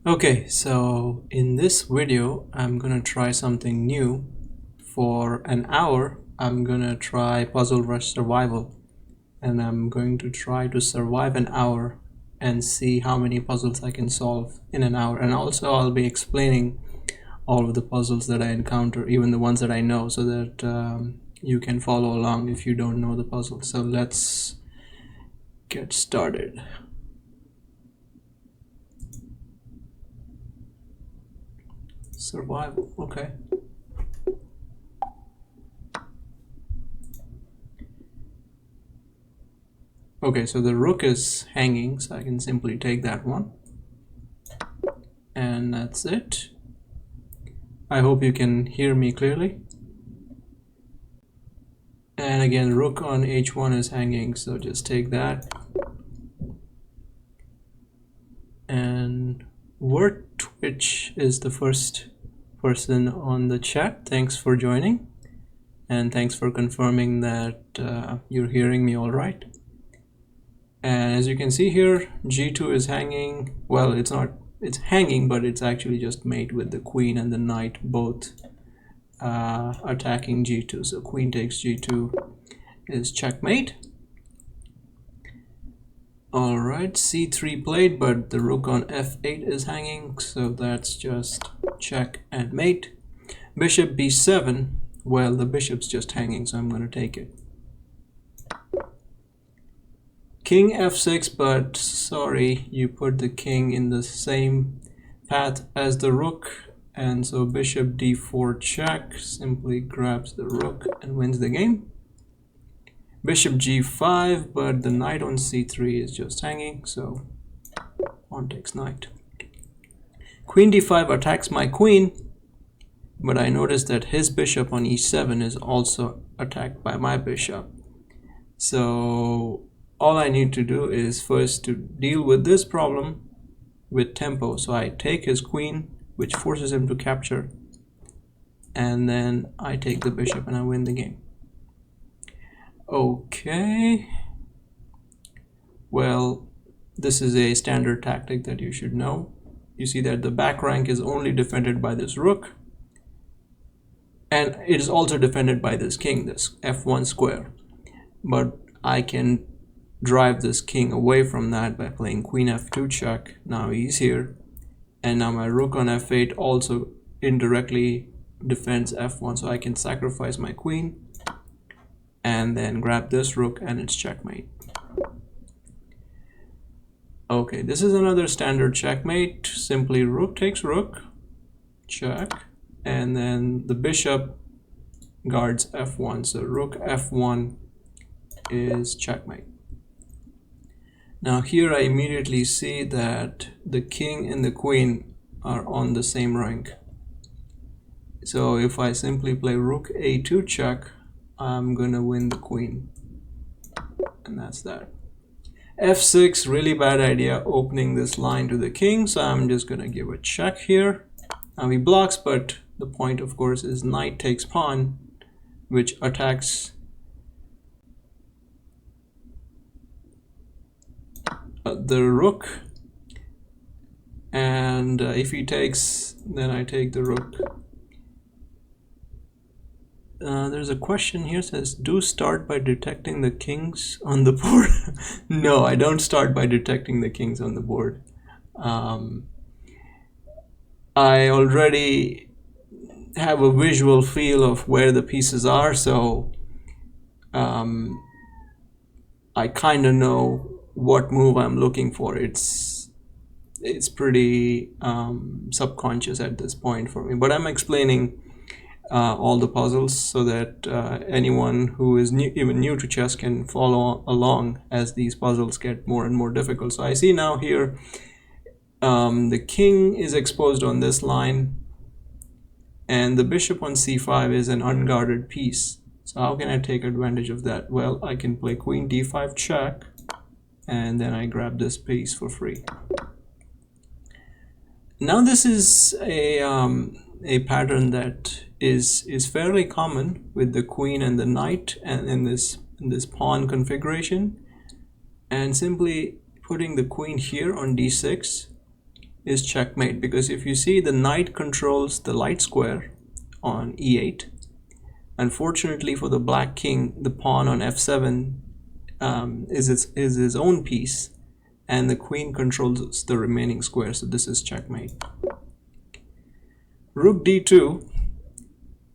Okay, so in this video, I'm gonna try something new. For an hour, I'm gonna try Puzzle Rush Survival, and I'm going to try to survive an hour and see how many puzzles I can solve in an hour. And also, I'll be explaining all of the puzzles that I encounter, even the ones that I know, so that you can follow along if you don't know the puzzle. So let's get started. Survival, okay. Okay, so the rook is hanging, so I can simply take that one. And that's it. I hope you can hear me clearly. And again, rook on h1 is hanging, so just take that. And Word Twitch is the first person on the chat. Thanks for joining. And thanks for confirming that you're hearing me all right. And as you can see here, g2 is hanging. Well, it's hanging, but it's actually just mate with the queen and the knight both attacking g2. So queen takes g2 is checkmate. Alright, c3 played, but the rook on f8 is hanging, so that's just check and mate. Bishop b7, well, the bishop's just hanging, so I'm going to take it. King f6, but sorry, you put the king in the same path as the rook, and so bishop d4 check simply grabs the rook and wins the game. Bishop g5, but the knight on c3 is just hanging, so pawn takes knight. Queen d5 attacks my queen, but I noticed that his bishop on e7 is also attacked by my bishop. So all I need to do is first to deal with this problem with tempo. So I take his queen, which forces him to capture, and then I take the bishop and I win the game. Okay, well, this is a standard tactic that you should know. You see that the back rank is only defended by this rook, and it is also defended by this king, this f1 square, but I can drive this king away from that by playing queen f2 check. Now he's here, and now my rook on f8 also indirectly defends f1, so I can sacrifice my queen and then grab this rook and it's checkmate. Okay, this is another standard checkmate. Simply rook takes rook, check, and then the bishop guards f1, so rook f1 is checkmate. Now here I immediately see that the king and the queen are on the same rank. So if I simply play rook a2 check, I'm gonna win the queen. And that's that. f6, really bad idea opening this line to the king, so I'm just gonna give a check here. Now he blocks, but the point of course is knight takes pawn, which attacks the rook, and if he takes, then I take the rook. There's a question here, says, do start by detecting the kings on the board. No, I don't start by detecting the kings on the board. I already have a visual feel of where the pieces are, so I kind of know what move I'm looking for. It's pretty subconscious at this point for me, but I'm explaining all the puzzles so that anyone who is even new to chess can follow along as these puzzles get more and more difficult. So I see now here the king is exposed on this line, and the bishop on c5 is an unguarded piece. So how can I take advantage of that? Well, I can play queen d5 check, and then I grab this piece for free. Now this is a pattern that is fairly common with the queen and the knight, and in this pawn configuration, and simply putting the queen here on d6 is checkmate, because if you see, the knight controls the light square on e8. Unfortunately for the black king, the pawn on f7 is his own piece, and the queen controls the remaining square, so this is checkmate. Rook d2,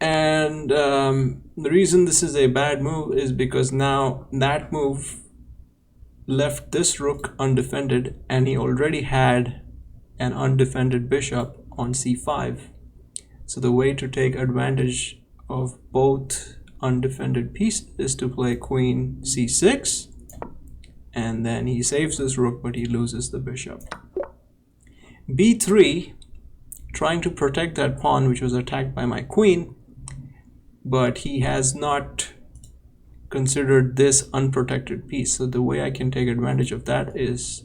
and the reason this is a bad move is because now that move left this rook undefended, and he already had an undefended bishop on c5. So the way to take advantage of both undefended pieces is to play queen c6, and then he saves this rook, but he loses the bishop. b3, trying to protect that pawn which was attacked by my queen, but he has not considered this unprotected piece. So the way I can take advantage of that is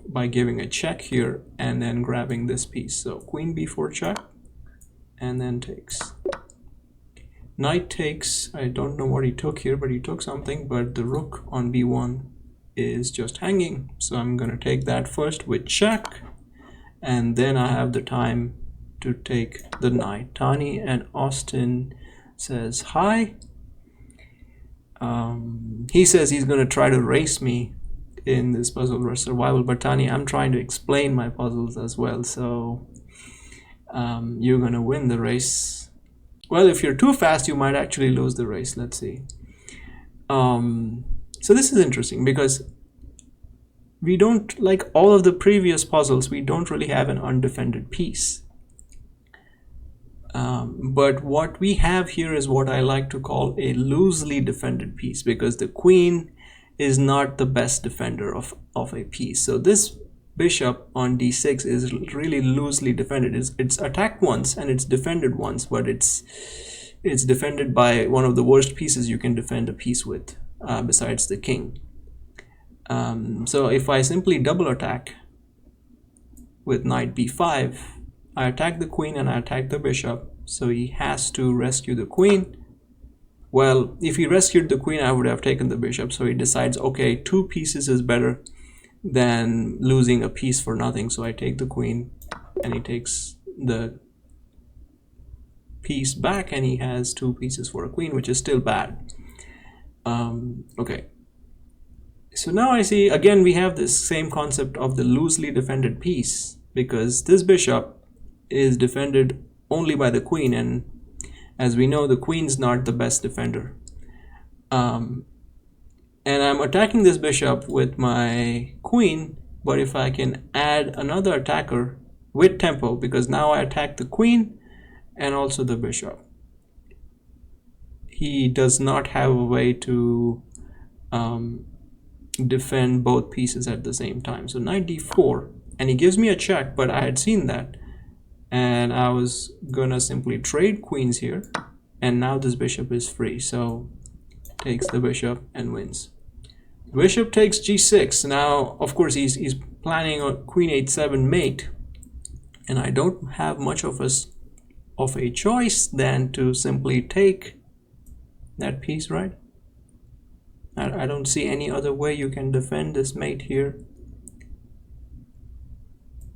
by giving a check here and then grabbing this piece. So queen b4 check, and then takes. Knight takes. I don't know what he took here, but he took something, but the rook on b1 is just hanging, so I'm gonna take that first with check, and then I have the time to take the knight. Tani and Austin says hi. He says he's gonna try to race me in this puzzle rush survival, but Tani, I'm trying to explain my puzzles as well, so you're gonna win the race. Well, if you're too fast, you might actually lose the race. Let's see. So this is interesting because we don't, like all of the previous puzzles, we don't really have an undefended piece. But what we have here is what I like to call a loosely defended piece, because the queen is not the best defender of a piece. So this bishop on d6 is really loosely defended. It's attacked once and it's defended once, but it's defended by one of the worst pieces you can defend a piece with, besides the king. So if I simply double attack with knight b5, I attack the queen and I attack the bishop, so he has to rescue the queen. Well, if he rescued the queen, I would have taken the bishop, so he decides, okay, 2 pieces is better than losing a piece for nothing, so I take the queen and he takes the piece back, and he has 2 pieces for a queen, which is still bad. Okay, so now I see again we have this same concept of the loosely defended piece, because this bishop is defended only by the queen, and as we know, the queen's not the best defender. And I'm attacking this bishop with my queen, but if I can add another attacker with tempo, because now I attack the queen and also the bishop, he does not have a way to defend both pieces at the same time. So knight d4, and he gives me a check, but I had seen that, and I was gonna simply trade queens here, and now this bishop is free, so takes the bishop and wins. Bishop takes g6. Now of course he's planning on queen h7 mate, and I don't have much of a choice than to simply take that piece, right? I don't see any other way you can defend this mate here.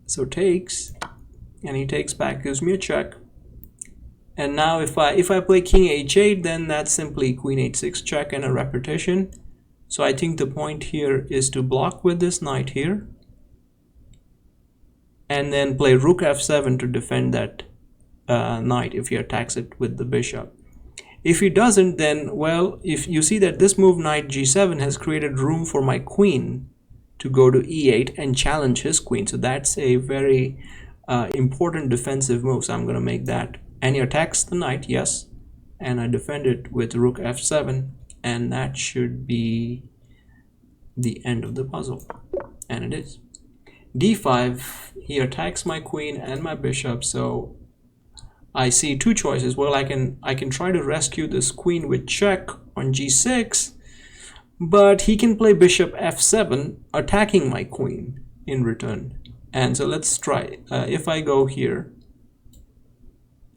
So takes, and he takes back, gives me a check. And now if I play king h8, then that's simply queen h6 check and a repetition. So I think the point here is to block with this knight here, and then play rook f7 to defend that knight if he attacks it with the bishop. If he doesn't, then, well, if you see that this move knight g7 has created room for my queen to go to e8 and challenge his queen, so that's a very important defensive move, so I'm going to make that. And he attacks the knight, yes, and I defend it with rook f7, and that should be the end of the puzzle, and it is. d5, he attacks my queen and my bishop, so I see 2 choices. Well, I can try to rescue this queen with check on g6, but he can play bishop f7 attacking my queen in return. And so let's try. If I go here,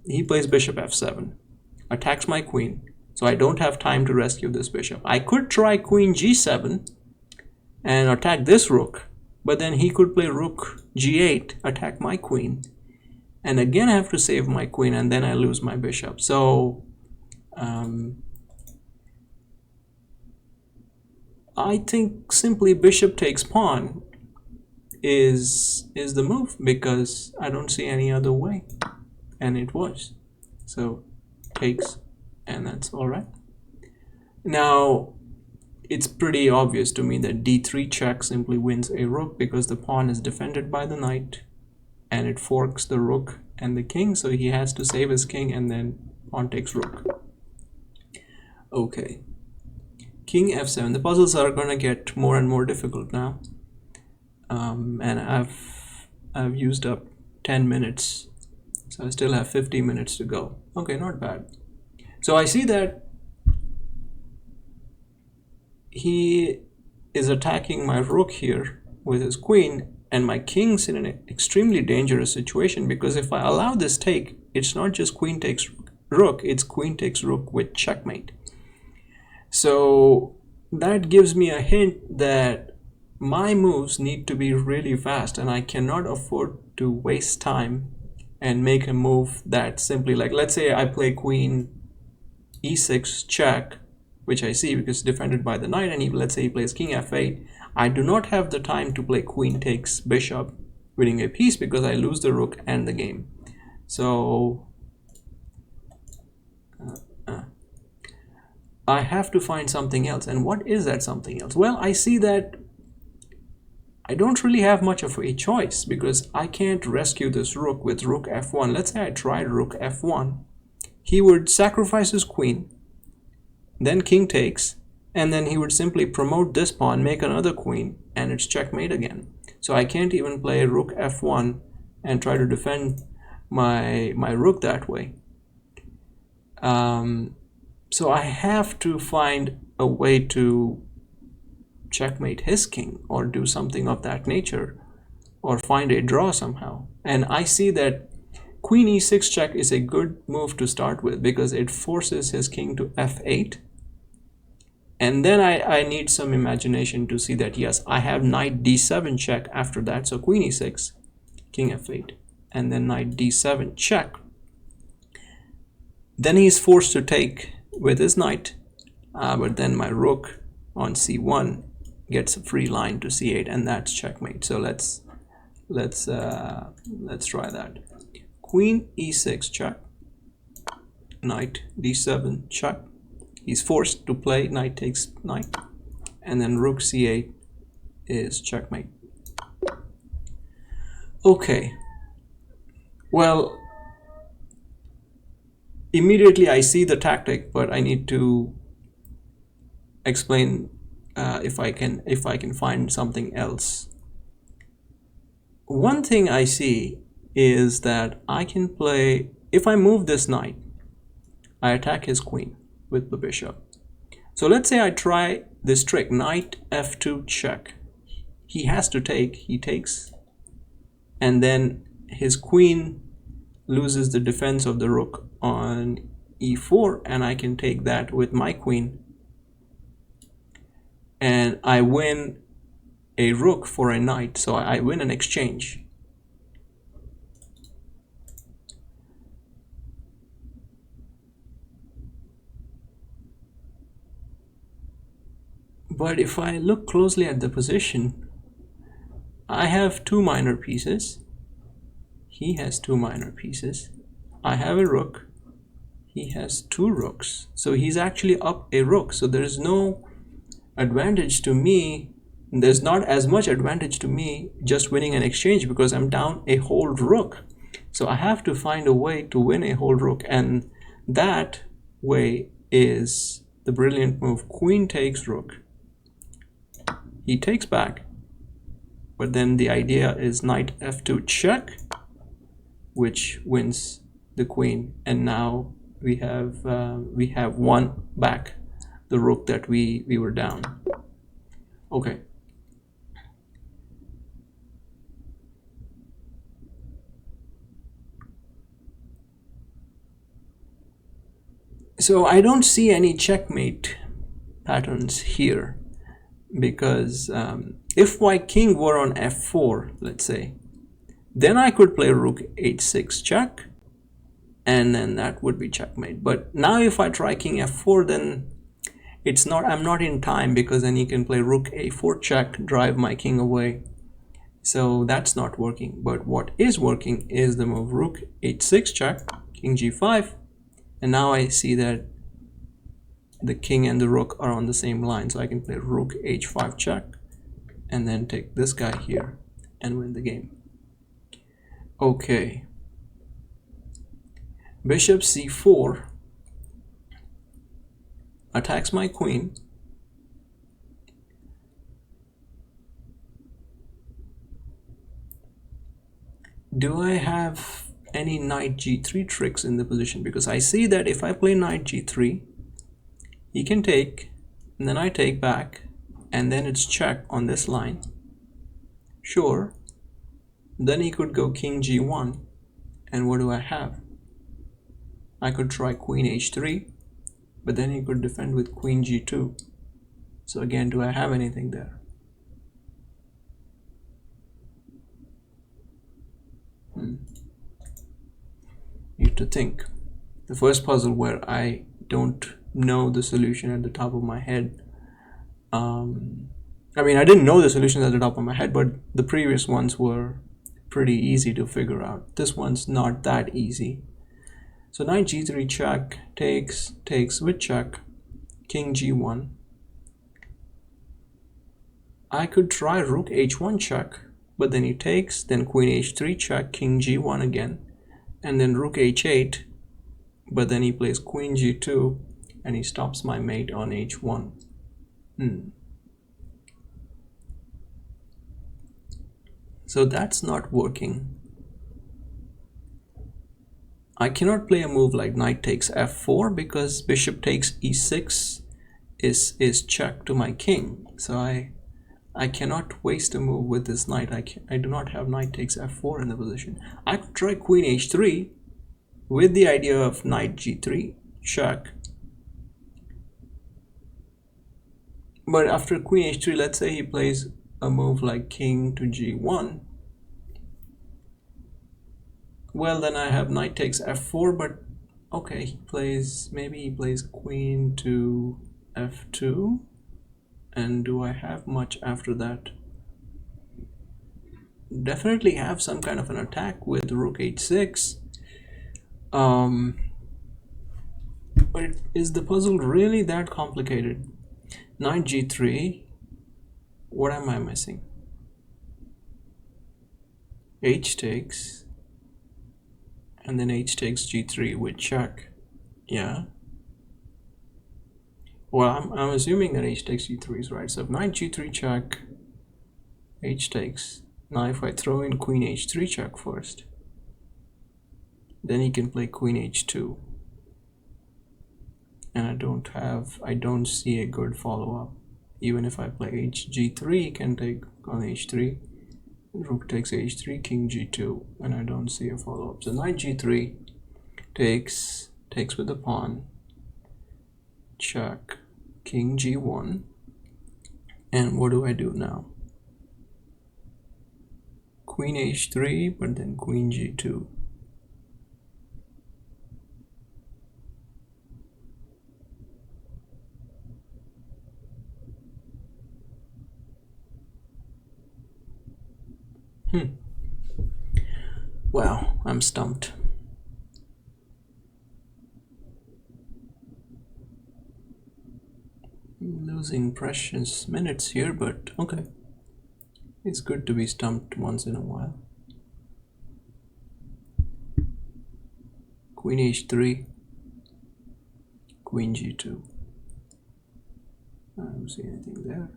he plays bishop f7, attacks my queen, so I don't have time to rescue this bishop. I could try queen g7 and attack this rook, but then he could play rook g8, attack my queen, and again I have to save my queen, and then I lose my bishop. So I think simply bishop takes pawn is the move, because I don't see any other way, and it was. So takes, and that's all right. Now it's pretty obvious to me that d3 check simply wins a rook, because the pawn is defended by the knight and it forks the rook and the king, so he has to save his king, and then pawn takes rook. Okay, king f7. The puzzles are gonna get more and more difficult now, and I've used up 10 minutes, so I still have 50 minutes to go. Okay, not bad. So I see that he is attacking my rook here with his queen, and my king's in an extremely dangerous situation, because if I allow this take, it's not just queen takes rook, it's queen takes rook with checkmate. So that gives me a hint that my moves need to be really fast, and I cannot afford to waste time and make a move that simply, like, let's say I play queen e6 check, which I see because it's defended by the knight, and let's say he plays king f8. I do not have the time to play queen takes bishop, winning a piece, because I lose the rook and the game. So I have to find something else. And what is that something else? Well, I see that I don't really have much of a choice, because I can't rescue this rook with rook f1. Let's say I tried rook f1. He would sacrifice his queen, then king takes, and then he would simply promote this pawn, make another queen, and it's checkmate again. So I can't even play rook f1 and try to defend my rook that way. So I have to find a way to checkmate his king, or do something of that nature, or find a draw somehow. And I see that queen e6 check is a good move to start with, because it forces his king to f8. And then I need some imagination to see that, yes, I have knight d7 check after that. So queen e6, king f8, and then knight d7 check. Then he's forced to take with his knight, but then my rook on c1 gets a free line to c8, and that's checkmate. So let's try that. Queen e6 check, knight d7 check. He's forced to play knight takes knight, and then rook c8 is checkmate. Okay, well, immediately I see the tactic, but I need to explain if I can find something else. One thing I see is that I can play, if I move this knight, I attack his queen with the bishop. So let's say I try this trick, knight f2 check. He has to take, he takes, and then his queen loses the defense of the rook on e4, and I can take that with my queen, and I win a rook for a knight, so I win an exchange. But if I look closely at the position, I have two minor pieces. He has two minor pieces. I have a rook. He has two rooks. So he's actually up a rook. So there's no advantage to me. There's not as much advantage to me just winning an exchange, because I'm down a whole rook. So I have to find a way to win a whole rook, and that way is the brilliant move, queen takes rook. He takes back, but then the idea is knight f2 check, which wins the queen, and now we have won back the rook that we were down. Okay. So I don't see any checkmate patterns here. because if my king were on f4, let's say, then I could play rook h6 check, and then that would be checkmate. But now if I try king f4, then I'm not in time, because then he can play rook a4 check, drive my king away. So that's not working. But what is working is the move rook h6 check, king g5, and now I see that the king and the rook are on the same line, so I can play rook h5 check and then take this guy here and win the game. Okay, bishop c4 attacks my queen. Do I have any knight g3 tricks in the position? Because I see that if I play knight g3, he can take, and then I take back, and then it's check on this line. Sure. Then he could go king g1, and what do I have? I could try queen h3, but then he could defend with queen g2. So again, do I have anything there? You have to think. The first puzzle where I don't know the solution at the top of my head. I mean, I didn't know the solution at the top of my head, but the previous ones were pretty easy to figure out. This one's not that easy. So knight g3 check, takes with check, king g1. I could try rook h1 check, but then he takes, then queen h3 check, king g1 again, and then rook h8, but then he plays queen g2, and he stops my mate on h1. So that's not working. I cannot play a move like knight takes f4, because bishop takes e6 is check to my king. So I cannot waste a move with this knight. I do not have knight takes f4 in the position. I could try queen h3 with the idea of knight g3 check. But after queen h3, let's say he plays a move like king to g1. Well, then I have knight takes f4, but okay, maybe he plays queen to f2. And do I have much after that? Definitely have some kind of an attack with rook h6. But is the puzzle really that complicated? Knight g3. What am I missing? H takes, and then h takes g3 with check. Yeah. Well, I'm assuming that h takes g3 is right. So if knight g3 check, h takes. Now if I throw in queen h3 check first, then he can play queen h2. And I don't see a good follow-up. Even if I play hg3, he can take on h3. Rook takes h3, king g2, and I don't see a follow-up. So knight g3 takes with the pawn, check, king g1, and what do I do now? Queen h3, but then queen g2. Wow, I'm stumped. Losing precious minutes here, but okay. It's good to be stumped once in a while. Queen h3, queen g2. I don't see anything there.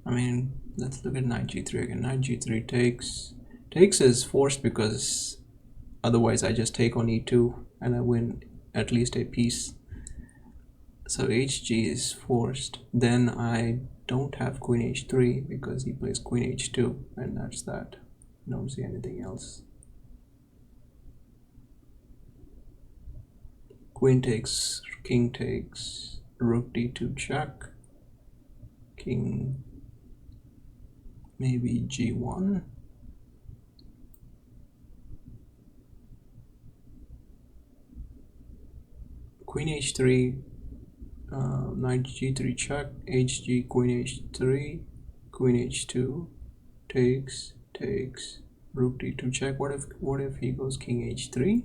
I mean, let's look at knight g3 again. Knight g3 takes is forced, because otherwise I just take on e2 and I win at least a piece. So hg is forced. Then I don't have queen h3 because he plays queen h2, and that's that. Don't see anything else. Queen takes, king takes, rook d2 check. king, maybe g1. Queen h3, knight g3 check, hg, queen h3, queen h2, takes, rook d2 check. What if he goes king h3?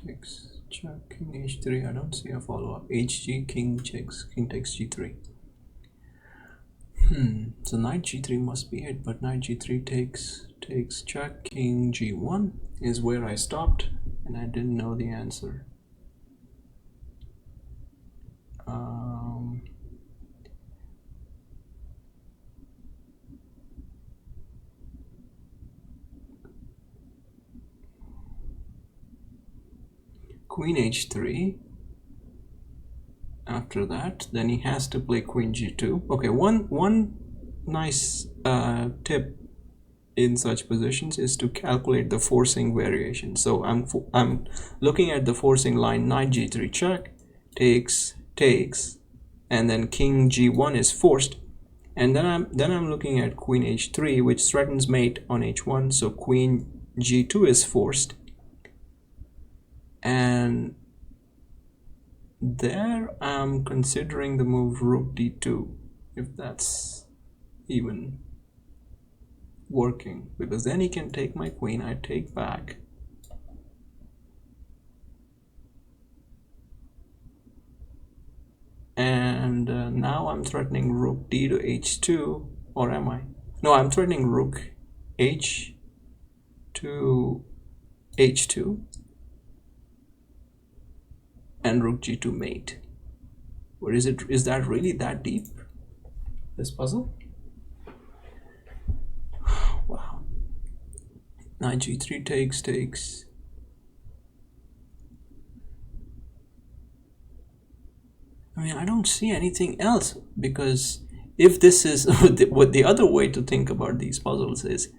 Takes, check, king h3. I don't see a follow-up. hg, king checks, king takes g3. So knight g3 must be it, but knight g3 takes check, king g1 is where I stopped, and I didn't know the answer. Queen h3. After that, then he has to play queen g2. Okay, one nice tip in such positions is to calculate the forcing variation. So I'm looking at the forcing line: knight g3 check, takes, and then king g1 is forced, and then I'm looking at queen h3, which threatens mate on h1, so queen g2 is forced, and there I'm considering the move rook d2, if that's even working, because then he can take my queen, I take back, and now I'm threatening rook d to h2, or am I? No, I'm threatening rook h to h2 and rook g2 mate. Or is that really that deep, this puzzle? Wow. Knight g3 takes. I mean, I don't see anything else, because if this is what the other way to think about these puzzles is,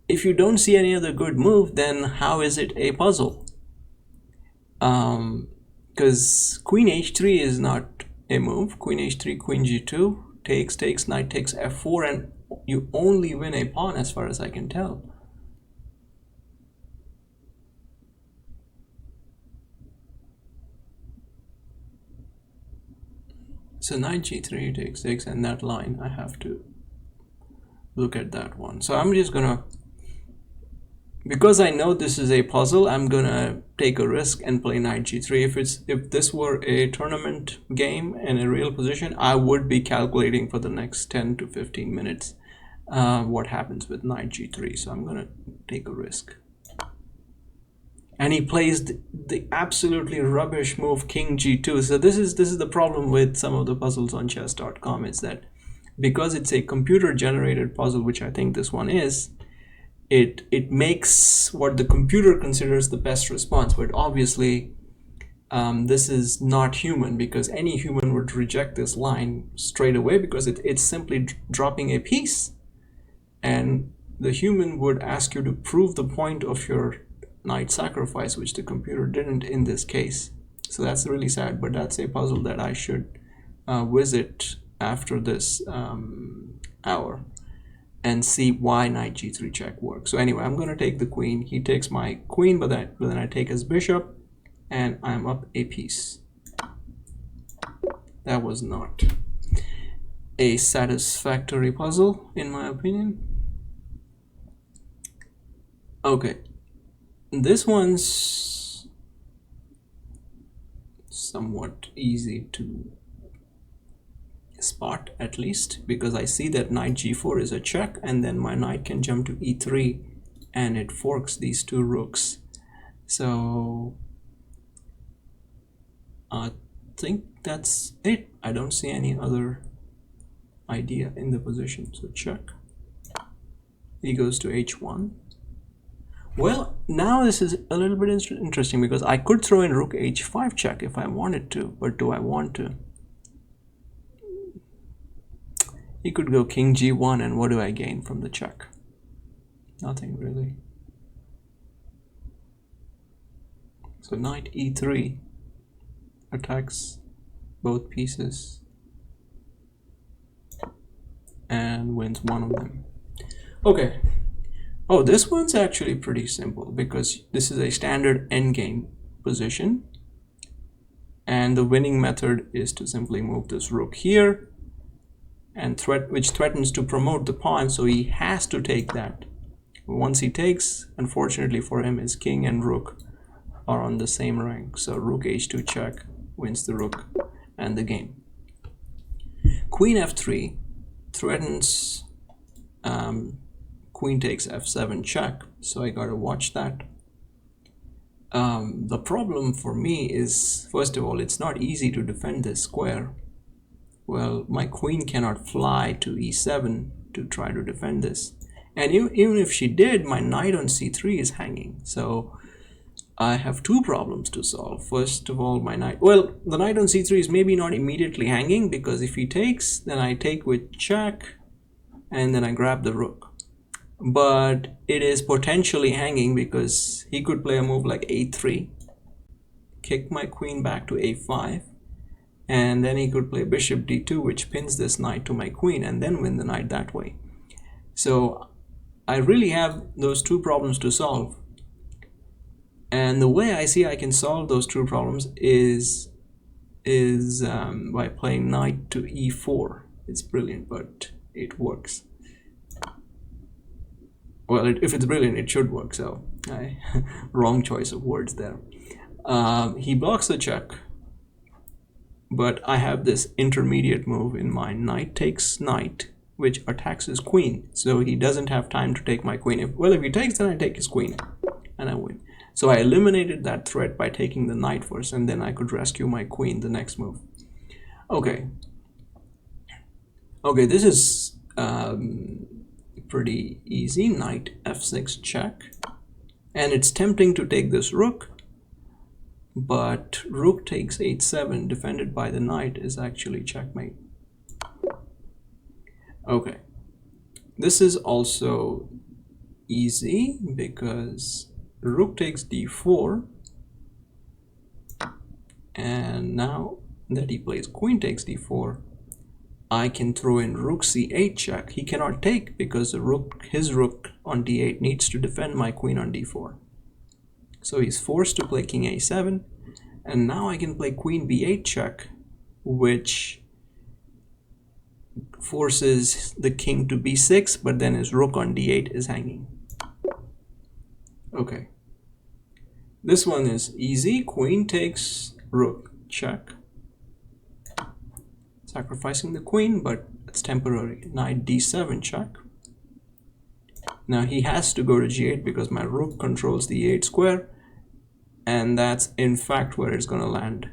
if you don't see any other good move, then how is it a puzzle? Because queen h3 is not a move. Queen h3, queen g2, takes, knight takes f4, and you only win a pawn as far as I can tell. So knight g3 takes, and that line, I have to look at that one. So I'm just gonna, because I know this is a puzzle, I'm gonna take a risk and play knight g3. If this were a tournament game in a real position, I would be calculating for the next 10 to 15 minutes what happens with knight g3. So I'm gonna take a risk. And he plays the absolutely rubbish move king g2. So this is the problem with some of the puzzles on chess.com, is that because it's a computer generated puzzle, which I think this one is, it makes what the computer considers the best response, but obviously this is not human, because any human would reject this line straight away, because it's simply dropping a piece, and the human would ask you to prove the point of your knight sacrifice, which the computer didn't in this case. So that's really sad, but that's a puzzle that I should visit after this hour and see why knight g3 check works. So anyway, I'm going to take the queen. He takes my queen, but then I take his bishop, and I'm up a piece. That was not a satisfactory puzzle, in my opinion. Okay, this one's somewhat easy to spot, at least, because I see that knight g4 is a check, and then my knight can jump to e3, and it forks these two rooks. So I think that's it. I don't see any other idea in the position. So check. He goes to h1. Well, now this is a little bit interesting, because I could throw in rook h5 check if I wanted to, but do I want to? He could go king g1, and what do I gain from the check? Nothing really. So knight e3 attacks both pieces and wins one of them. Okay. Oh, this one's actually pretty simple because this is a standard endgame position. And the winning method is to simply move this rook here, and which threatens to promote the pawn, so he has to take that. Once he takes, unfortunately for him, his king and rook are on the same rank. So rook h2 check wins the rook and the game. Queen f3 threatens queen takes f7 check, so I gotta watch that. The problem for me is, first of all, it's not easy to defend this square. Well, my queen cannot fly to e7 to try to defend this. And even if she did, my knight on c3 is hanging. So I have two problems to solve. First of all, my knight, well, the knight on c3 is maybe not immediately hanging, because if he takes, then I take with check, and then I grab the rook. But it is potentially hanging because he could play a move like a3, kick my queen back to a5, and then he could play bishop d2, which pins this knight to my queen, and then win the knight that way. So I really have those two problems to solve. And the way I see I can solve those two problems is by playing knight to e4. It's brilliant, but it works. Well, if it's brilliant, it should work, so wrong choice of words there. He blocks the check, but I have this intermediate move in mind. Knight takes knight, which attacks his queen, so he doesn't have time to take my queen. If he takes, then I take his queen, and I win. So I eliminated that threat by taking the knight first, and then I could rescue my queen the next move. Okay, this is pretty easy. Knight f6 check, and it's tempting to take this rook, but rook takes h7 defended by the knight is actually checkmate. Okay, this is also easy because rook takes d4, and now that he plays queen takes d4, I can throw in rook c8 check. He cannot take because his rook on d8 needs to defend my queen on d4. So he's forced to play king a7, and now I can play queen b8 check, which forces the king to b6, but then his rook on d8 is hanging. Okay, this one is easy. Queen takes rook check, sacrificing the queen, but it's temporary. Knight d7 check. Now he has to go to g8 because my rook controls the e8 square, and that's in fact where it's going to land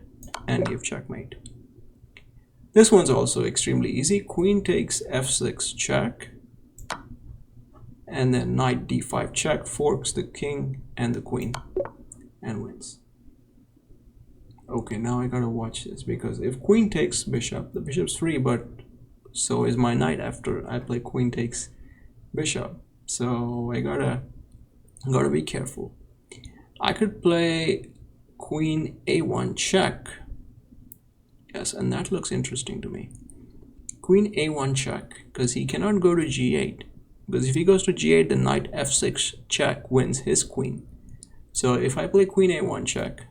and give checkmate. This one's also extremely easy. Queen takes f6 check, and then knight d5 check forks the king and the queen and wins. Okay, now I gotta watch this, because if queen takes bishop, the bishop's free, but so is my knight after I play queen takes bishop. So I gotta be careful. I could play queen a1 check. Yes, and that looks interesting to me. Queen a1 check, because he cannot go to g8. Because if he goes to g8, the knight f6 check wins his queen. So if I play queen a1 check,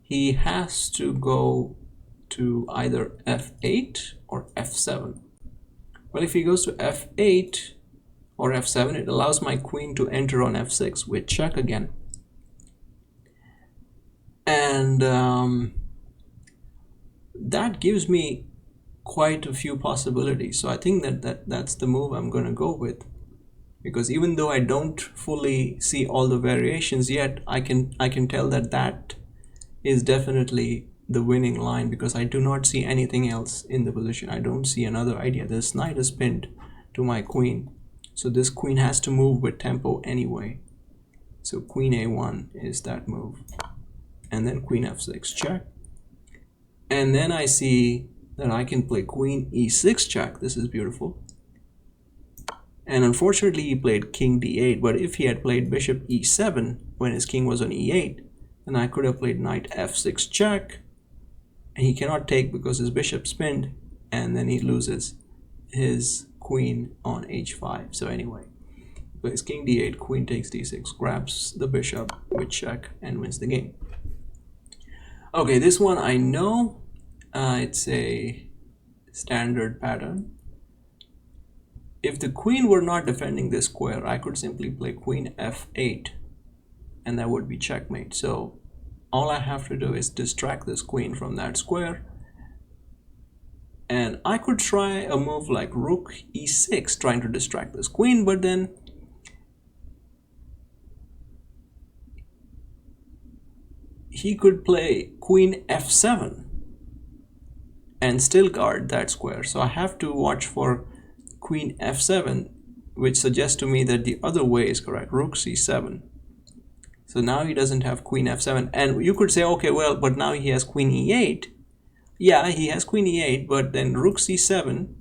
he has to go to either f8 or f7. Well, if he goes to f8 or f7, it allows my queen to enter on f6 with check again. And that gives me quite a few possibilities. So I think that's the move I'm going to go with, because even though I don't fully see all the variations yet, I can tell that is definitely the winning line, because I do not see anything else in the position. I don't see another idea. This knight is pinned to my queen, so this queen has to move with tempo anyway. So queen a1 is that move, and then queen f6 check, and then I see that I can play queen e6 check. This is beautiful. And unfortunately he played king d8, but if he had played bishop e7 when his king was on e8, then I could have played knight f6 check, and he cannot take because his bishop spinned, and then he loses his queen on h5. So anyway, plays king d8, queen takes d6, grabs the bishop with check, and wins the game. Okay, this one I know, it's a standard pattern. If the queen were not defending this square, I could simply play queen f8, and that would be checkmate. So all I have to do is distract this queen from that square, and I could try a move like rook e6 trying to distract this queen, but then he could play queen f7 and still guard that square. So I have to watch for queen f7, which suggests to me that the other way is correct, rook c7. So now he doesn't have queen f7, and you could say, okay, well, but now he has queen e8. Yeah, he has queen e8, but then rook c7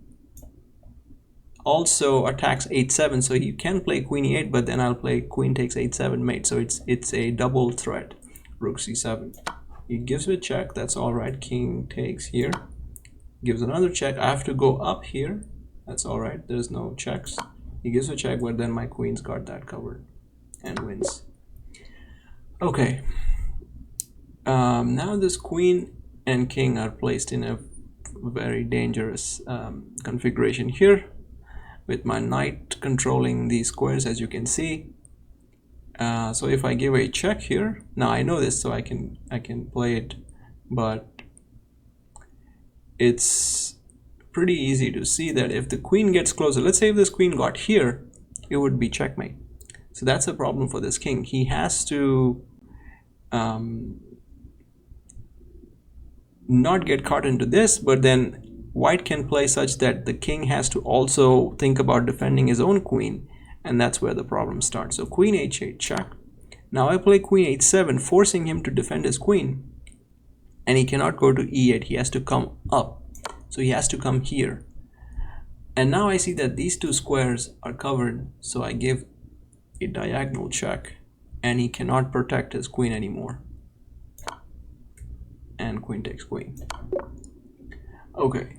also attacks h7, so you can play queen e8, but then I'll play queen takes h7 mate. So it's a double threat, rook c7. He gives a check, that's all right. King takes here, gives another check. I have to go up here, that's all right. There's no checks. He gives a check, but then my queen's got that covered and wins. Okay, now this queen and king are placed in a very dangerous configuration here, with my knight controlling these squares, as you can see. So if I give a check here, now I know this, so I can play it, but it's pretty easy to see that if the queen gets closer, let's say if this queen got here, it would be checkmate. So that's a problem for this king. He has to not get caught into this, but then white can play such that the king has to also think about defending his own queen, and that's where the problem starts. So queen h8 check. Now I play queen h7, forcing him to defend his queen, and he cannot go to e8. He has to come up, so he has to come here. And now I see that these two squares are covered, so I give a diagonal check, and he cannot protect his queen anymore, and queen takes queen. Okay,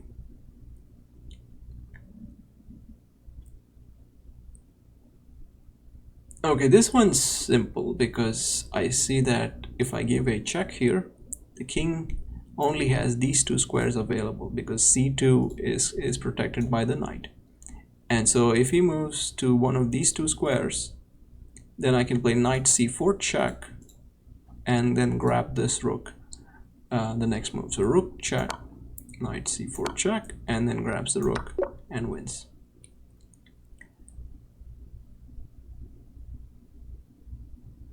okay, this one's simple because I see that if I give a check here, the king only has these two squares available because c2 is protected by the knight. And so if he moves to one of these two squares, then I can play knight c4 check and then grab this rook the next move. So rook check, knight c4 check, and then grabs the rook and wins.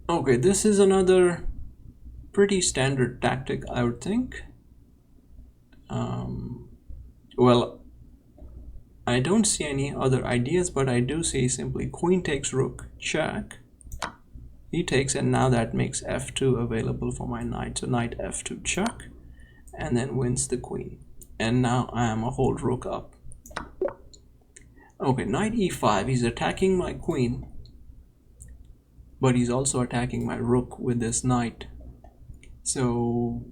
Okay, this is another pretty standard tactic, I would think. Well, I don't see any other ideas, but I do see simply queen takes rook check. He takes, and now that makes f2 available for my knight. So knight f2 check, and then wins the queen. And now I am a whole rook up. Okay, knight e5, he's attacking my queen, but he's also attacking my rook with this knight. So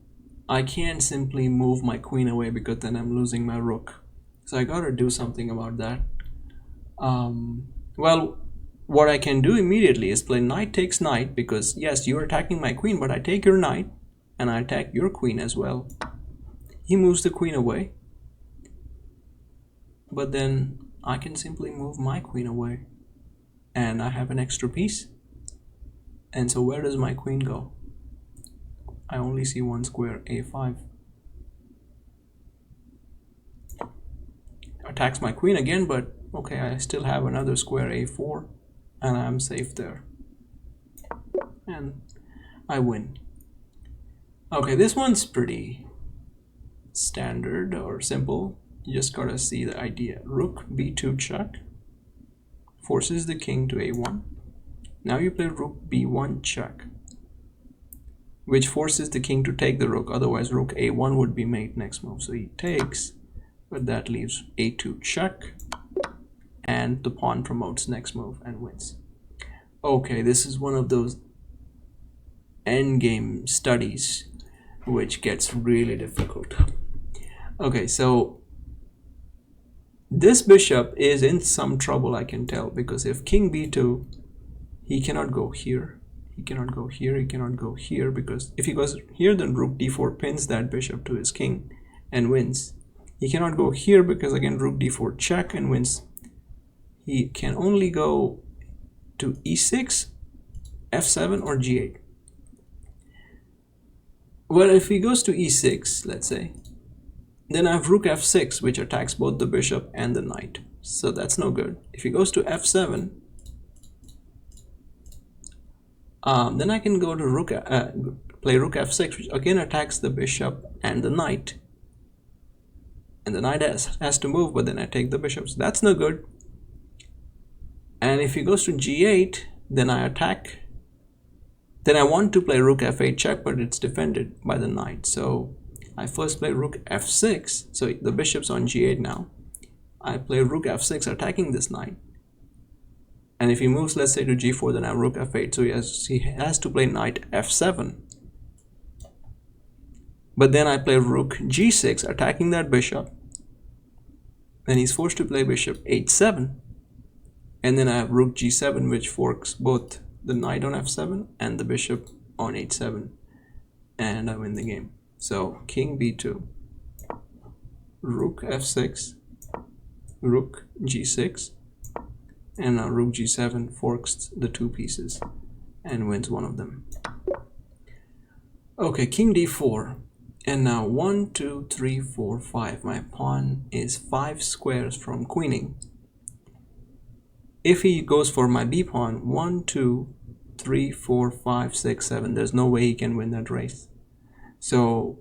I can't simply move my queen away because then I'm losing my rook. So I gotta do something about that. Well, what I can do immediately is play knight takes knight, because yes, you're attacking my queen, but I take your knight and I attack your queen as well. He moves the queen away, but then I can simply move my queen away and I have an extra piece. And so where does my queen go? I only see one square, a5. Attacks my queen again, but okay, I still have another square, a4, and I'm safe there. And I win. Okay, this one's pretty standard or simple. You just gotta see the idea. Rook b2 check forces the king to a1. Now you play rook b1 check, which forces the king to take the rook, otherwise rook a1 would be mate next move. So he takes, but that leaves a2 check, and the pawn promotes next move and wins. Okay, this is one of those endgame studies, which gets really difficult. Okay, so this bishop is in some trouble, I can tell, because if king b2, he cannot go here, he cannot go here, he cannot go here, because if he goes here, then rook d4 pins that bishop to his king and wins. He cannot go here because again rook d4 check and wins. He can only go to e6, f7, or g8. Well, if he goes to e6, let's say, then I have rook f6, which attacks both the bishop and the knight, so that's no good. If he goes to f7, then I can go to rook, play rook f6, which again attacks the bishop and the knight. And the knight has to move, but then I take the bishop, so that's no good. And if he goes to g8, then I attack. Then I want to play rook f8 check, but it's defended by the knight. So I first play rook f6. So the bishop's on g8 now. I play rook f6 attacking this knight. And if he moves, let's say, to g4, then I have rook f8. So he has to play knight f7. But then I play rook g6 attacking that bishop. Then he's forced to play bishop h7. And then I have rook g7, which forks both the knight on f7 and the bishop on h7, and I win the game. So king b2, rook f6, rook g6, and now rook g7 forks the two pieces and wins one of them. Okay, king d4, and now 1, 2, 3, 4, 5. My pawn is 5 squares from queening. If he goes for my b pawn, 1, 2, 3, 4, 5, 6, 7, there's no way he can win that race. So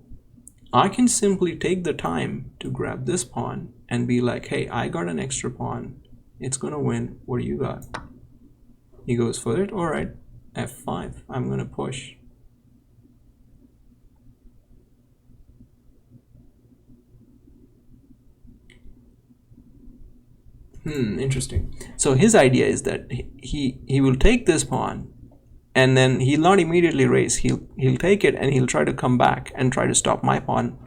I can simply take the time to grab this pawn and be like, hey, I got an extra pawn, it's gonna win, what do you got? He goes for it, all right, f5, I'm gonna push. Interesting. So his idea is that he will take this pawn, and then he'll not immediately race. He'll take it and he'll try to come back and try to stop my pawn,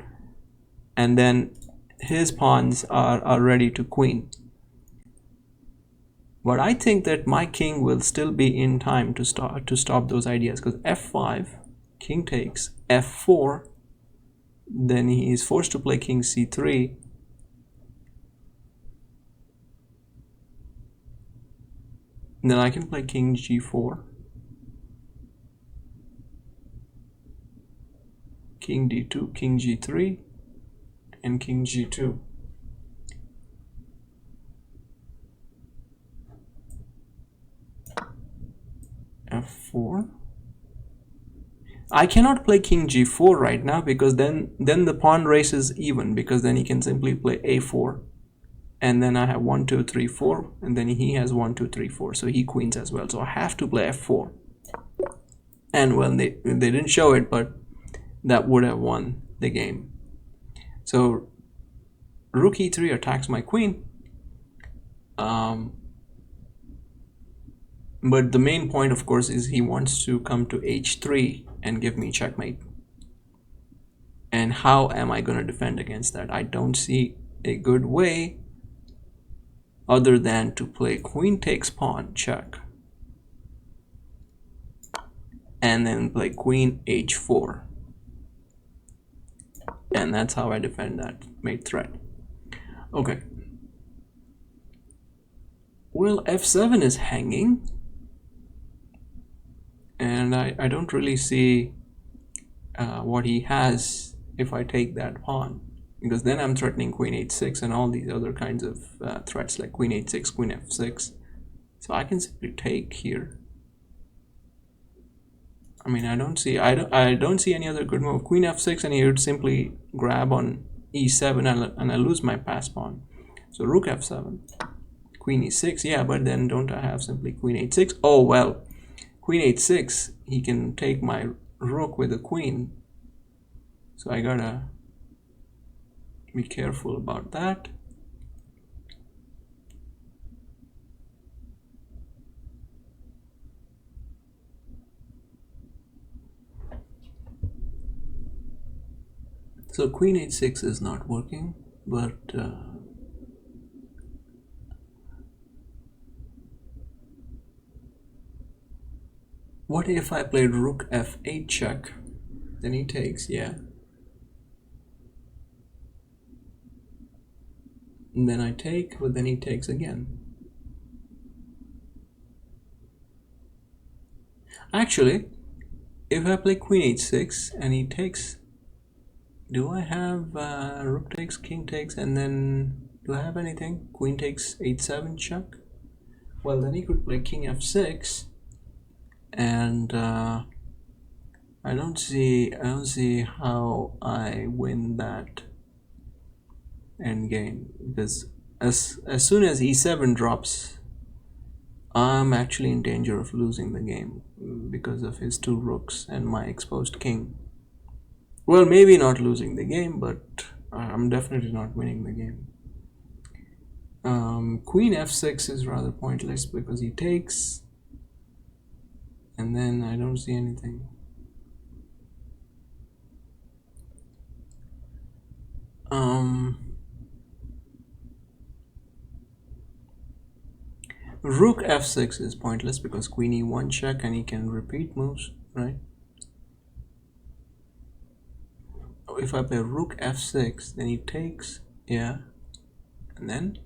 and then his pawns are ready to queen. But I think that my king will still be in time to stop those ideas, because f5, king takes, f4, then he is forced to play king c3. And then I can play king g4, king d2, king g3, and king g2. f4. I cannot play king g4 right now, because then the pawn race is even, because then he can simply play a4. And then I have 1, 2, 3, 4, and then he has 1, 2, 3, 4, so he queens as well. So I have to play f4. And well, they didn't show it, but that would have won the game. So rook e3 attacks my queen. But the main point, of course, is he wants to come to h3 and give me checkmate. And how am I going to defend against that? I don't see a good way other than to play queen takes pawn check, and then play queen h4, and that's how I defend that mate threat. Okay, well, f7 is hanging, and I don't really see what he has if I take that pawn, because then I'm threatening queen h6 and all these other kinds of threats like queen h6, queen f6. So I can simply take here. I mean, I don't see any other good move. Queen f6, and he would simply grab on e7, and I lose my pass pawn. So rook f7, queen e6, yeah, but then don't I have simply queen h6? Oh well, queen h6, he can take my rook with a queen. So I gotta be careful about that. So queen h6 is not working, but what if I played rook f8 check? Then he takes, yeah. And then I take, but then he takes again. Actually, if I play queen h6 and he takes, do I have rook takes, king takes, and then do I have anything? Queen takes h7 check? Well, then he could play king f6, and I don't see how I win that endgame, because as soon as e7 drops, I'm actually in danger of losing the game because of his two rooks and my exposed king. Well, maybe not losing the game, but I'm definitely not winning the game. Queen f6 is rather pointless because he takes, and then I don't see anything. Rook f6 is pointless because queen e1 check and he can repeat moves, right? If I play rook f6, then he takes, yeah, and then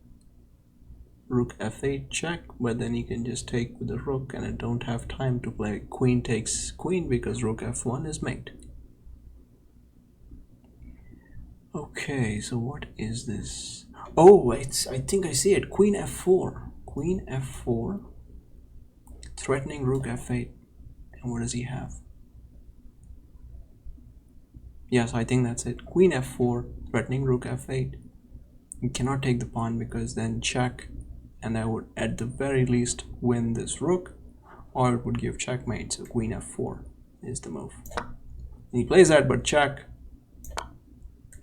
rook f8 check, but then he can just take with the rook, and I don't have time to play queen takes queen because rook f1 is mate. Okay, so what is this? Oh, I think I see it. Queen f4. Queen f4, threatening rook f8. And what does he have? Yes, I think that's it. Queen f4, threatening rook f8. You cannot take the pawn because then check, and I would at the very least win this rook, or it would give checkmate. So queen f4 is the move. And he plays that, but check.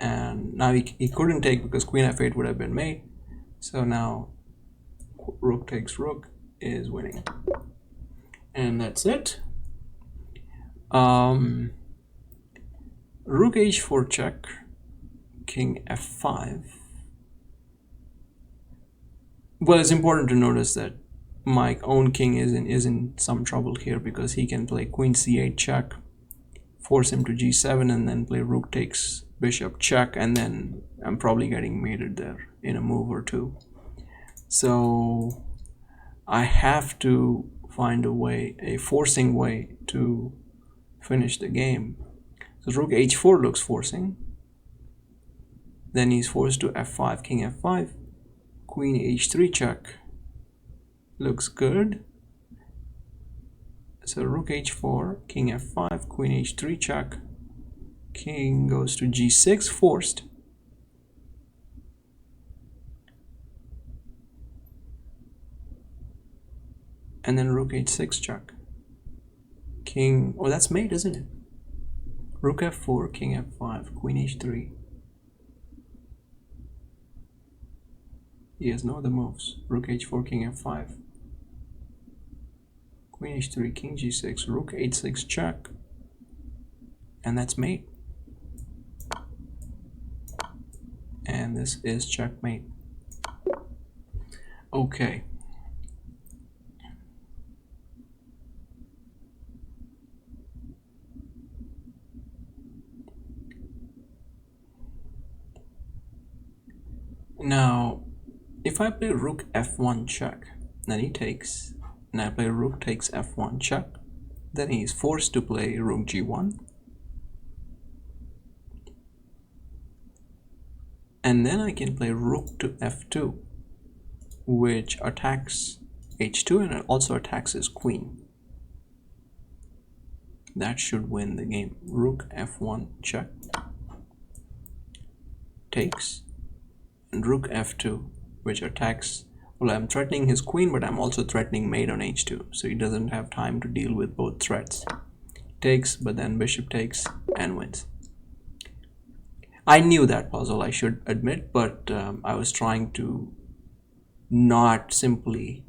And now he couldn't take because queen f8 would have been mate. So now rook takes rook is winning. And that's it. Rook h4 check, king f5. Well, it's important to notice that my own king is in some trouble here because he can play queen c8 check, force him to g7, and then play rook takes bishop check, and then I'm probably getting mated there in a move or two. So I have to find a way, a forcing way to finish the game. So rook h4 looks forcing. Then he's forced to f5, king f5, queen h3 check. Looks good. So rook h4, king f5, queen h3 check. King goes to g6, forced. And then rook h6 check. King, oh, that's mate, isn't it? Rook f4, king f5, queen h3. He has no other moves. Rook h4, king f5, queen h3, king g6, rook h6 check, and that's mate. And this is checkmate. Okay. Now, if I play rook f1 check, then he takes, and I play rook takes f1 check, then he is forced to play rook g1, and then I can play rook to f2, which attacks h2 and it also attacks his queen. That should win the game. Rook f1 check, takes, and rook f2, which attacks, well, I'm threatening his queen, but I'm also threatening mate on h2, so he doesn't have time to deal with both threats. Takes, but then bishop takes and wins. I knew that puzzle, I should admit, but I was trying to not simply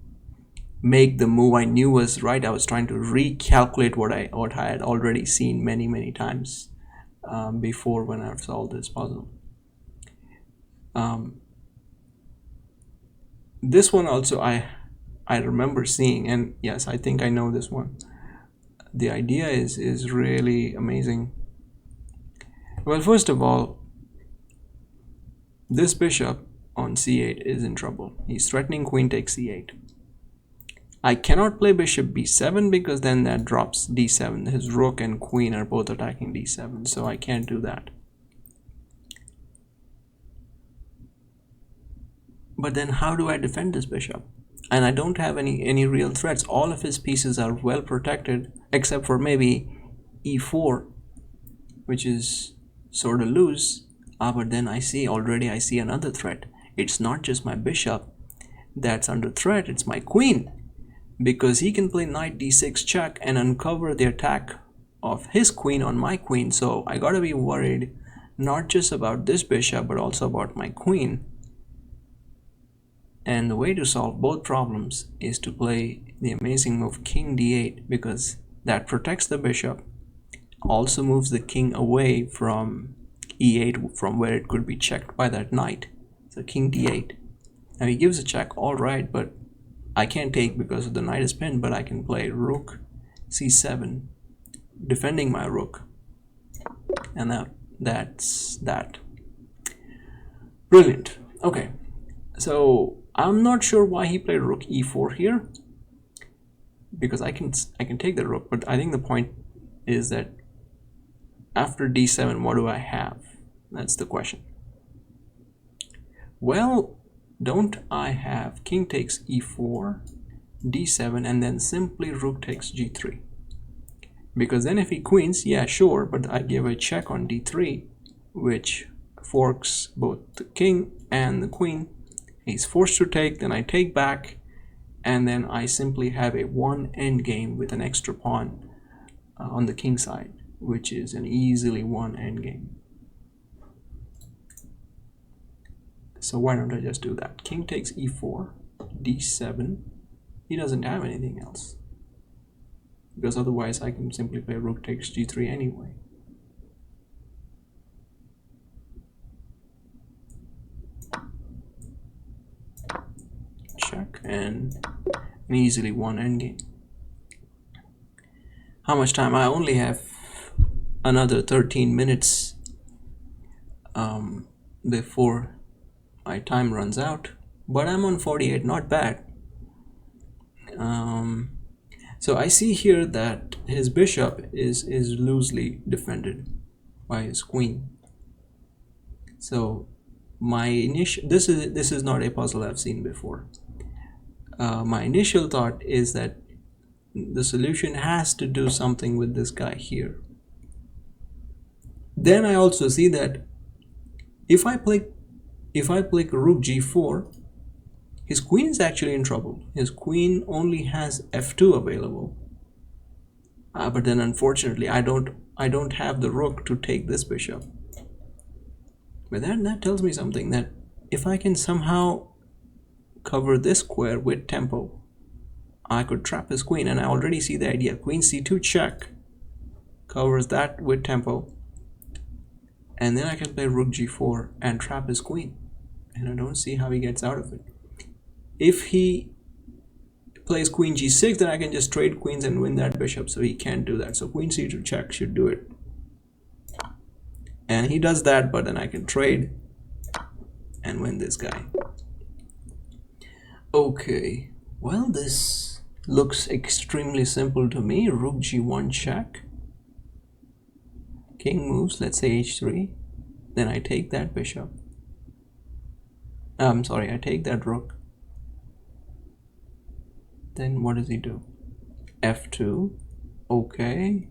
make the move I knew was right. I was trying to recalculate what I had already seen many times before when I've solved this puzzle. This one also I remember seeing, and yes, I think I know this one. The idea is really amazing. Well, first of all, this bishop on c8 is in trouble. He's threatening queen takes c8. I cannot play bishop b7 because then that drops d7. His rook and queen are both attacking d7, so I can't do that. But then how do I defend this bishop? And I don't have any real threats. All of his pieces are well protected except for maybe e4, which is sort of loose. But then I see another threat. It's not just my bishop that's under threat, it's my queen, because he can play knight d6 check and uncover the attack of his queen on my queen. So I gotta be worried not just about this bishop but also about my queen. And the way to solve both problems is to play the amazing move king d8, because that protects the bishop, also moves the king away from e8, from where it could be checked by that knight. So king d8. Now he gives a check, all right, but I can't take because the knight is pinned, but I can play rook c7, defending my rook. And that's that. Brilliant. Okay, so I'm not sure why he played rook e4 here, because I can take the rook, but I think the point is that after d7, what do I have? That's the question. Well, don't I have king takes e4, d7, and then simply rook takes g3? Because then if he queens, yeah, sure, but I give a check on d3, which forks both the king and the queen. He's forced to take, then I take back, and then I simply have a one endgame with an extra pawn on the king side, which is an easily one endgame. So why don't I just do that? King takes e4, d7. He doesn't have anything else, because otherwise I can simply play rook takes g3 anyway. Check, and an easily one endgame. How much time? I only have another 13 minutes before my time runs out, but I'm on 48, not bad. So I see here that his bishop is loosely defended by his queen. So my initial, this is not a puzzle I've seen before. My initial thought is that the solution has to do something with this guy here. Then I also see that if I play rook g4, his queen is actually in trouble. His queen only has f2 available, but then unfortunately I don't have the rook to take this bishop. But that tells me something, that if I can somehow cover this square with tempo, I could trap his queen. And I already see the idea. Queen c2 check covers that with tempo, and then I can play rook g4 and trap his queen, and I don't see how he gets out of it. If he plays queen g6, then I can just trade queens and win that bishop, so he can't do that. So queen c2 check should do it, and he does that, but then I can trade and win this guy. Okay, well, this looks extremely simple to me. Rook g1 check, king moves, let's say h3, then I take that bishop, I take that rook. Then what does he do? f2, okay,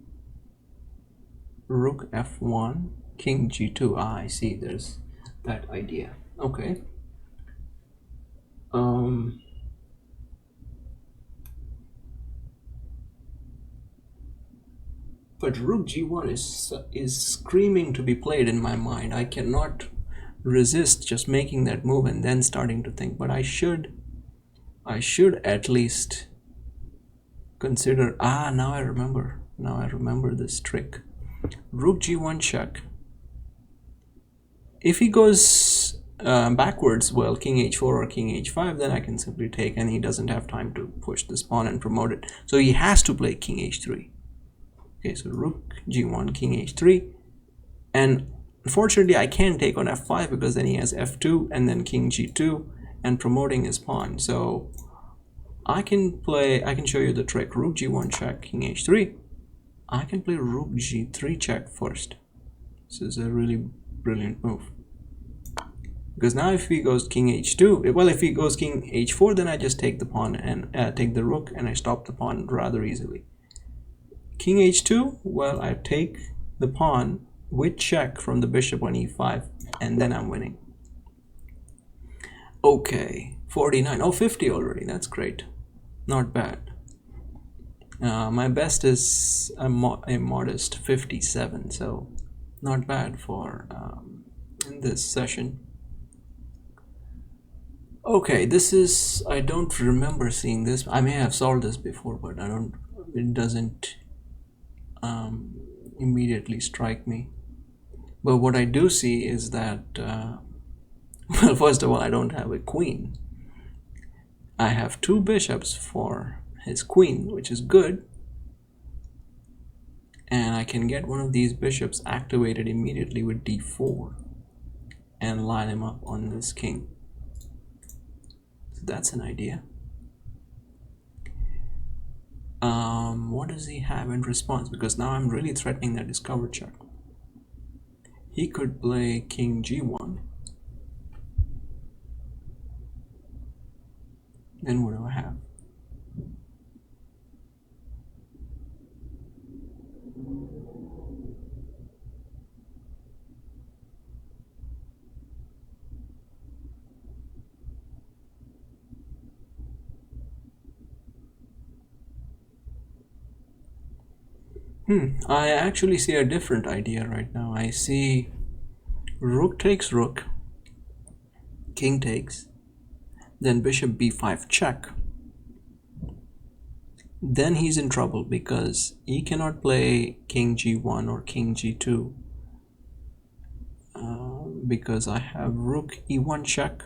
rook f1, king g2. I see, there's that idea. Okay. But rook g1 is screaming to be played in my mind. I cannot resist just making that move and then starting to think, but I should at least consider, now I remember this trick. Rook g1 check. If he goes backwards, well, king h4 or king h5, then I can simply take, and he doesn't have time to push this pawn and promote it. So he has to play king h3. Okay, so rook g1, king h3, and unfortunately I can't take on f5 because then he has f2 and then king g2 and promoting his pawn. So I can show you the trick. Rook g1 check, king h3. I can play rook g3 check first. This is a really brilliant move. Because now if he goes king h2, well, if he goes king h4, then I just take the pawn and take the rook, and I stop the pawn rather easily. King h2, well, I take the pawn with check from the bishop on e5, and then I'm winning. Okay, 49. Oh, 50 already. That's great. Not bad. My best is a modest 57, so not bad for in this session. Okay, this is, I don't remember seeing this. I may have solved this before, but it doesn't immediately strike me. But what I do see is that, well, first of all, I don't have a queen. I have two bishops for his queen, which is good. And I can get one of these bishops activated immediately with d4 and line him up on this king. So that's an idea. What does he have in response? Because now I'm really threatening that discover check. He could play king g1. Then what do I have? I actually see a different idea right now. I see rook takes rook, king takes, then bishop b5 check. Then he's in trouble because he cannot play king g1 or king g2 because I have rook e1 check,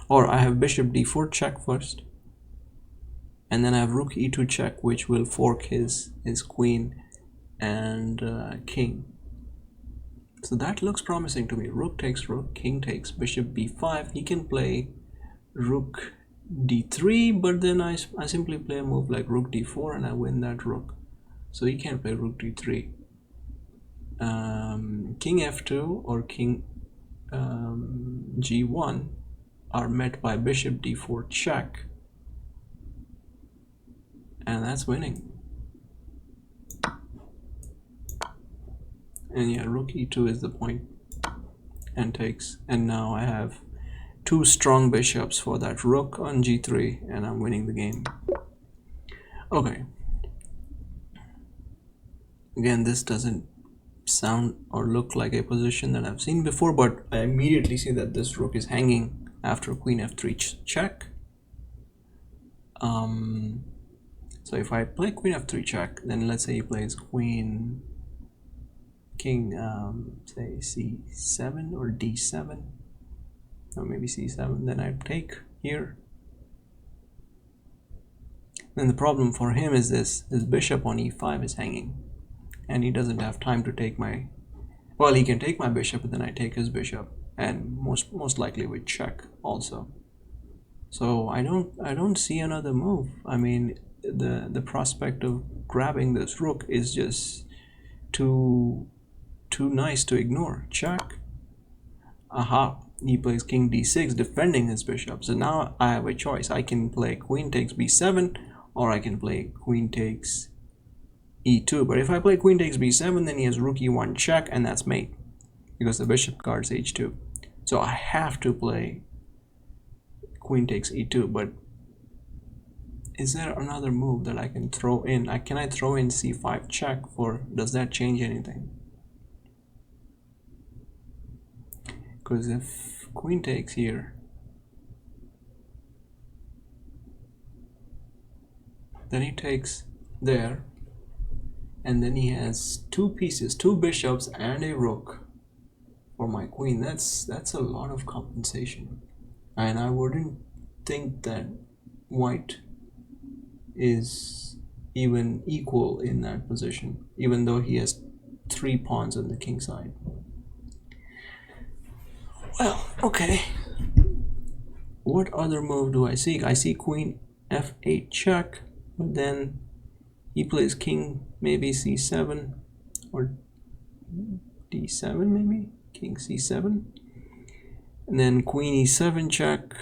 or I have bishop d4 check first, and then I have rook e2 check, which will fork his queen and king. So that looks promising to me. Rook takes rook, king takes, bishop b5. He can play rook d3, but then I simply play a move like rook d4 and I win that rook. So he can't play rook d3. King f2 or king g1 are met by bishop d4 check, and that's winning. And yeah, rook e2 is the point and takes, and now I have two strong bishops for that rook on g3, and I'm winning the game. Okay, again, this doesn't sound or look like a position that I've seen before, but I immediately see that this rook is hanging after queen f3 check. So if I play queen f3 check, then let's say he plays queen king say c7 or d7, or maybe c7, then I take here. Then the problem for him is this: his bishop on e5 is hanging, and he doesn't have time to take my, well, he can take my bishop, but then I take his bishop, and most likely with check also. So I don't see another move. I mean, the prospect of grabbing this rook is just too nice to ignore. Check. Aha, he plays king d6, defending his bishop. So now I have a choice. I can play queen takes b7, or I can play queen takes e2. But if I play queen takes b7, then he has rook e1 check, and that's mate, because the bishop guards h2. So I have to play queen takes e2. But is there another move that I can throw in? Can I throw in c5 check, or does that change anything? Because if queen takes here, then he takes there, and then he has two pieces, two bishops and a rook for my queen. That's a lot of compensation, and I wouldn't think that white is even equal in that position, even though he has 3 pawns on the king side. Well, okay. What other move do I see? I see queen f8 check, but then he plays king maybe c7 or d7 maybe, king c7, and then queen e7 check.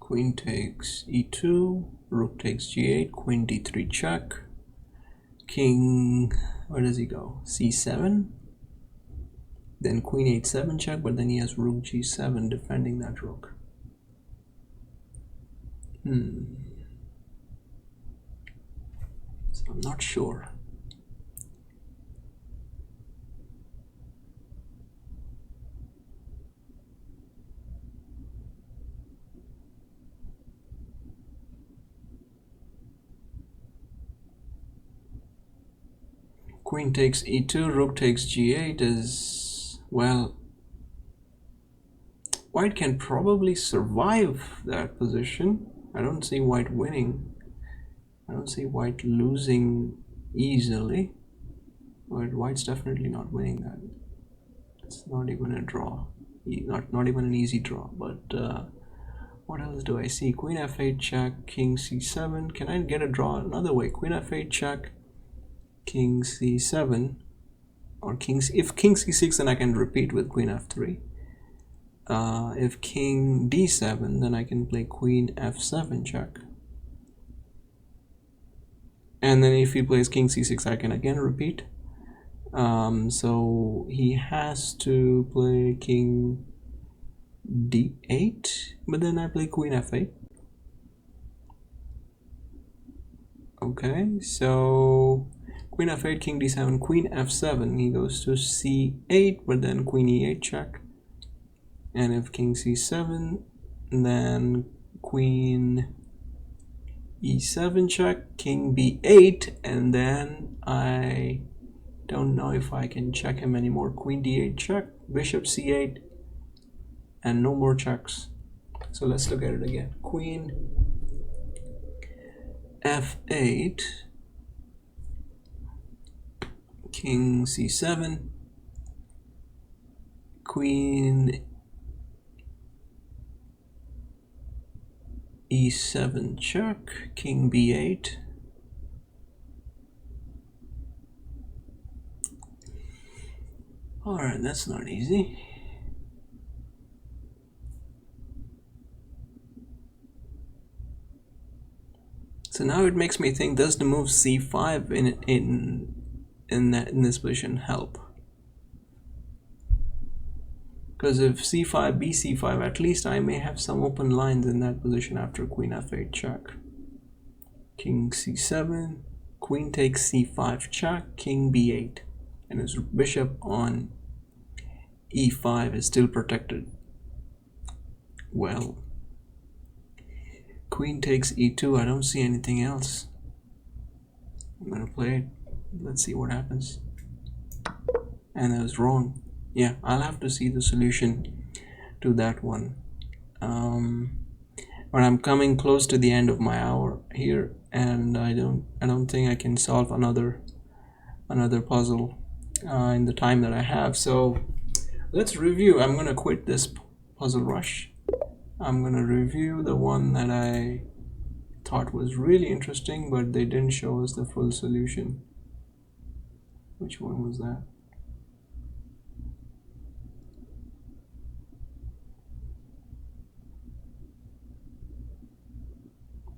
Queen takes e2, rook takes g8, queen d3 check, king, where does he go? c7, then queen h7 check, but then he has rook g7 defending that rook. So I'm not sure. Queen takes e2, rook takes g8 is, well, white can probably survive that position. I don't see white winning. I don't see white losing easily, but white's definitely not winning that. It's not even a draw, not even an easy draw. But what else do I see? Queen f8 check, king c7. Can I get a draw another way? Queen f8 check, king c7, or if king c6, then I can repeat with queen f3. If king d7, then I can play queen f7 check, and then if he plays king c6, I can again repeat. So he has to play king d8, but then I play queen f8. Okay, so queen f8, king d7, queen f7, he goes to c8, but then queen e8 check, and if king c7, then queen e7 check, king b8, and then I don't know if I can check him anymore. Queen d8 check, bishop c8, and no more checks. So let's look at it again. Queen f8, king c7, queen e7 check, king b8, alright, that's not easy. So now it makes me think, does the move c5 in this position help? Because if c5, bc5, at least I may have some open lines in that position after queen f8 check. King c7, queen takes c5 check, king b8, and his bishop on e5 is still protected. Well, queen takes e2, I don't see anything else. I'm gonna play it. Let's see what happens. And I was wrong. Yeah, I'll have to see the solution to that one. But I'm coming close to the end of my hour here, and I don't think I can solve another puzzle in the time that I have. So let's review. I'm gonna quit this puzzle rush. I'm gonna review the one that I thought was really interesting, but they didn't show us the full solution. Which one was that?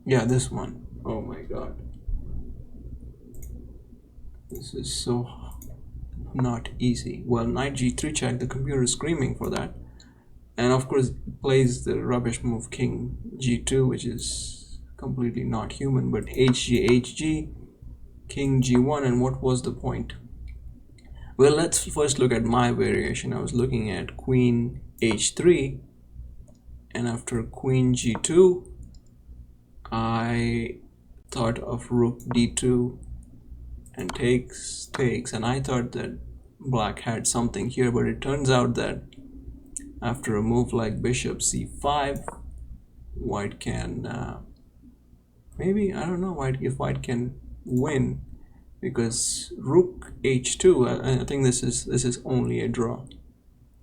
Yeah, this one. Oh my god. This is so not easy. Well, knight g3 check, the computer is screaming for that. And of course, it plays the rubbish move king g2, which is completely not human, but HG, HG, king G1, and what was the point? Well, let's first look at my variation. I was looking at queen H3, and after queen G2, I thought of rook D2 and takes, and I thought that black had something here, but it turns out that after a move like bishop C5, white can maybe, I don't know, if white can win, because rook H2, I think this is only a draw.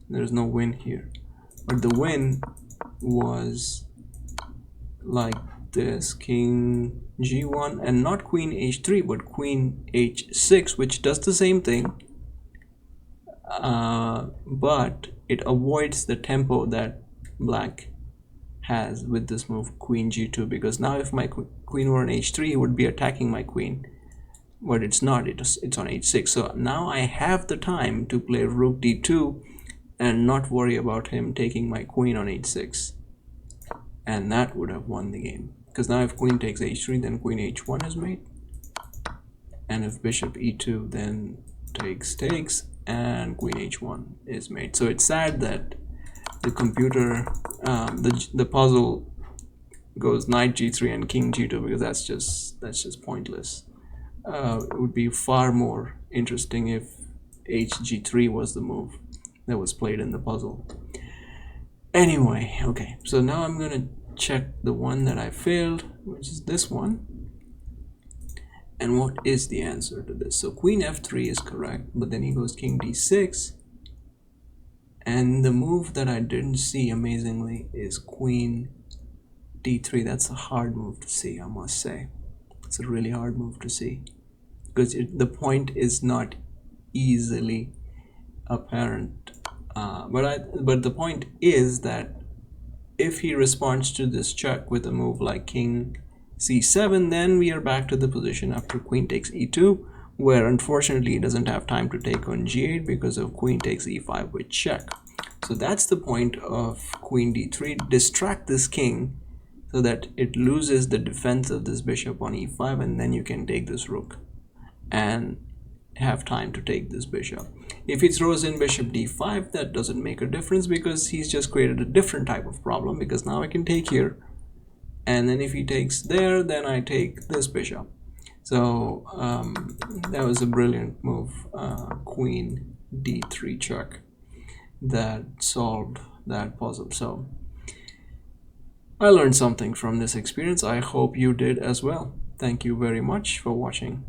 There's no win here, but the win was like this: king G1, and not queen H3 but queen H6, which does the same thing, but it avoids the tempo that black has with this move queen G2, because now if my queen were on H3, he would be attacking my queen, but it's not, it's on H6. So now I have the time to play rook D2 and not worry about him taking my queen on H6, and that would have won the game, because now if queen takes H3, then queen H1 is made, and if bishop E2, then takes, and queen H1 is made. So it's sad that the computer, the puzzle goes knight G3 and king G2, because that's just pointless. It would be far more interesting if HG3 was the move that was played in the puzzle. Anyway, okay, so now I'm gonna check the one that I failed, which is this one, and what is the answer to this. So queen F3 is correct, but then he goes king D6, and the move that I didn't see amazingly is queen D3. That's a hard move to see, I must say. It's a really hard move to see, because the point is not easily apparent. But the point is that if he responds to this check with a move like king C7, then we are back to the position after queen takes E2, where unfortunately he doesn't have time to take on G8 because of queen takes E5 with check. So that's the point of queen D3. Distract this king so that it loses the defense of this bishop on E5, and then you can take this rook and have time to take this bishop. If he throws in bishop D5, that doesn't make a difference, because he's just created a different type of problem, because now I can take here, and then if he takes there, then I take this bishop. So that was a brilliant move, queen D3 check, that solved that puzzle. So I learned something from this experience. I hope you did as well. Thank you very much for watching.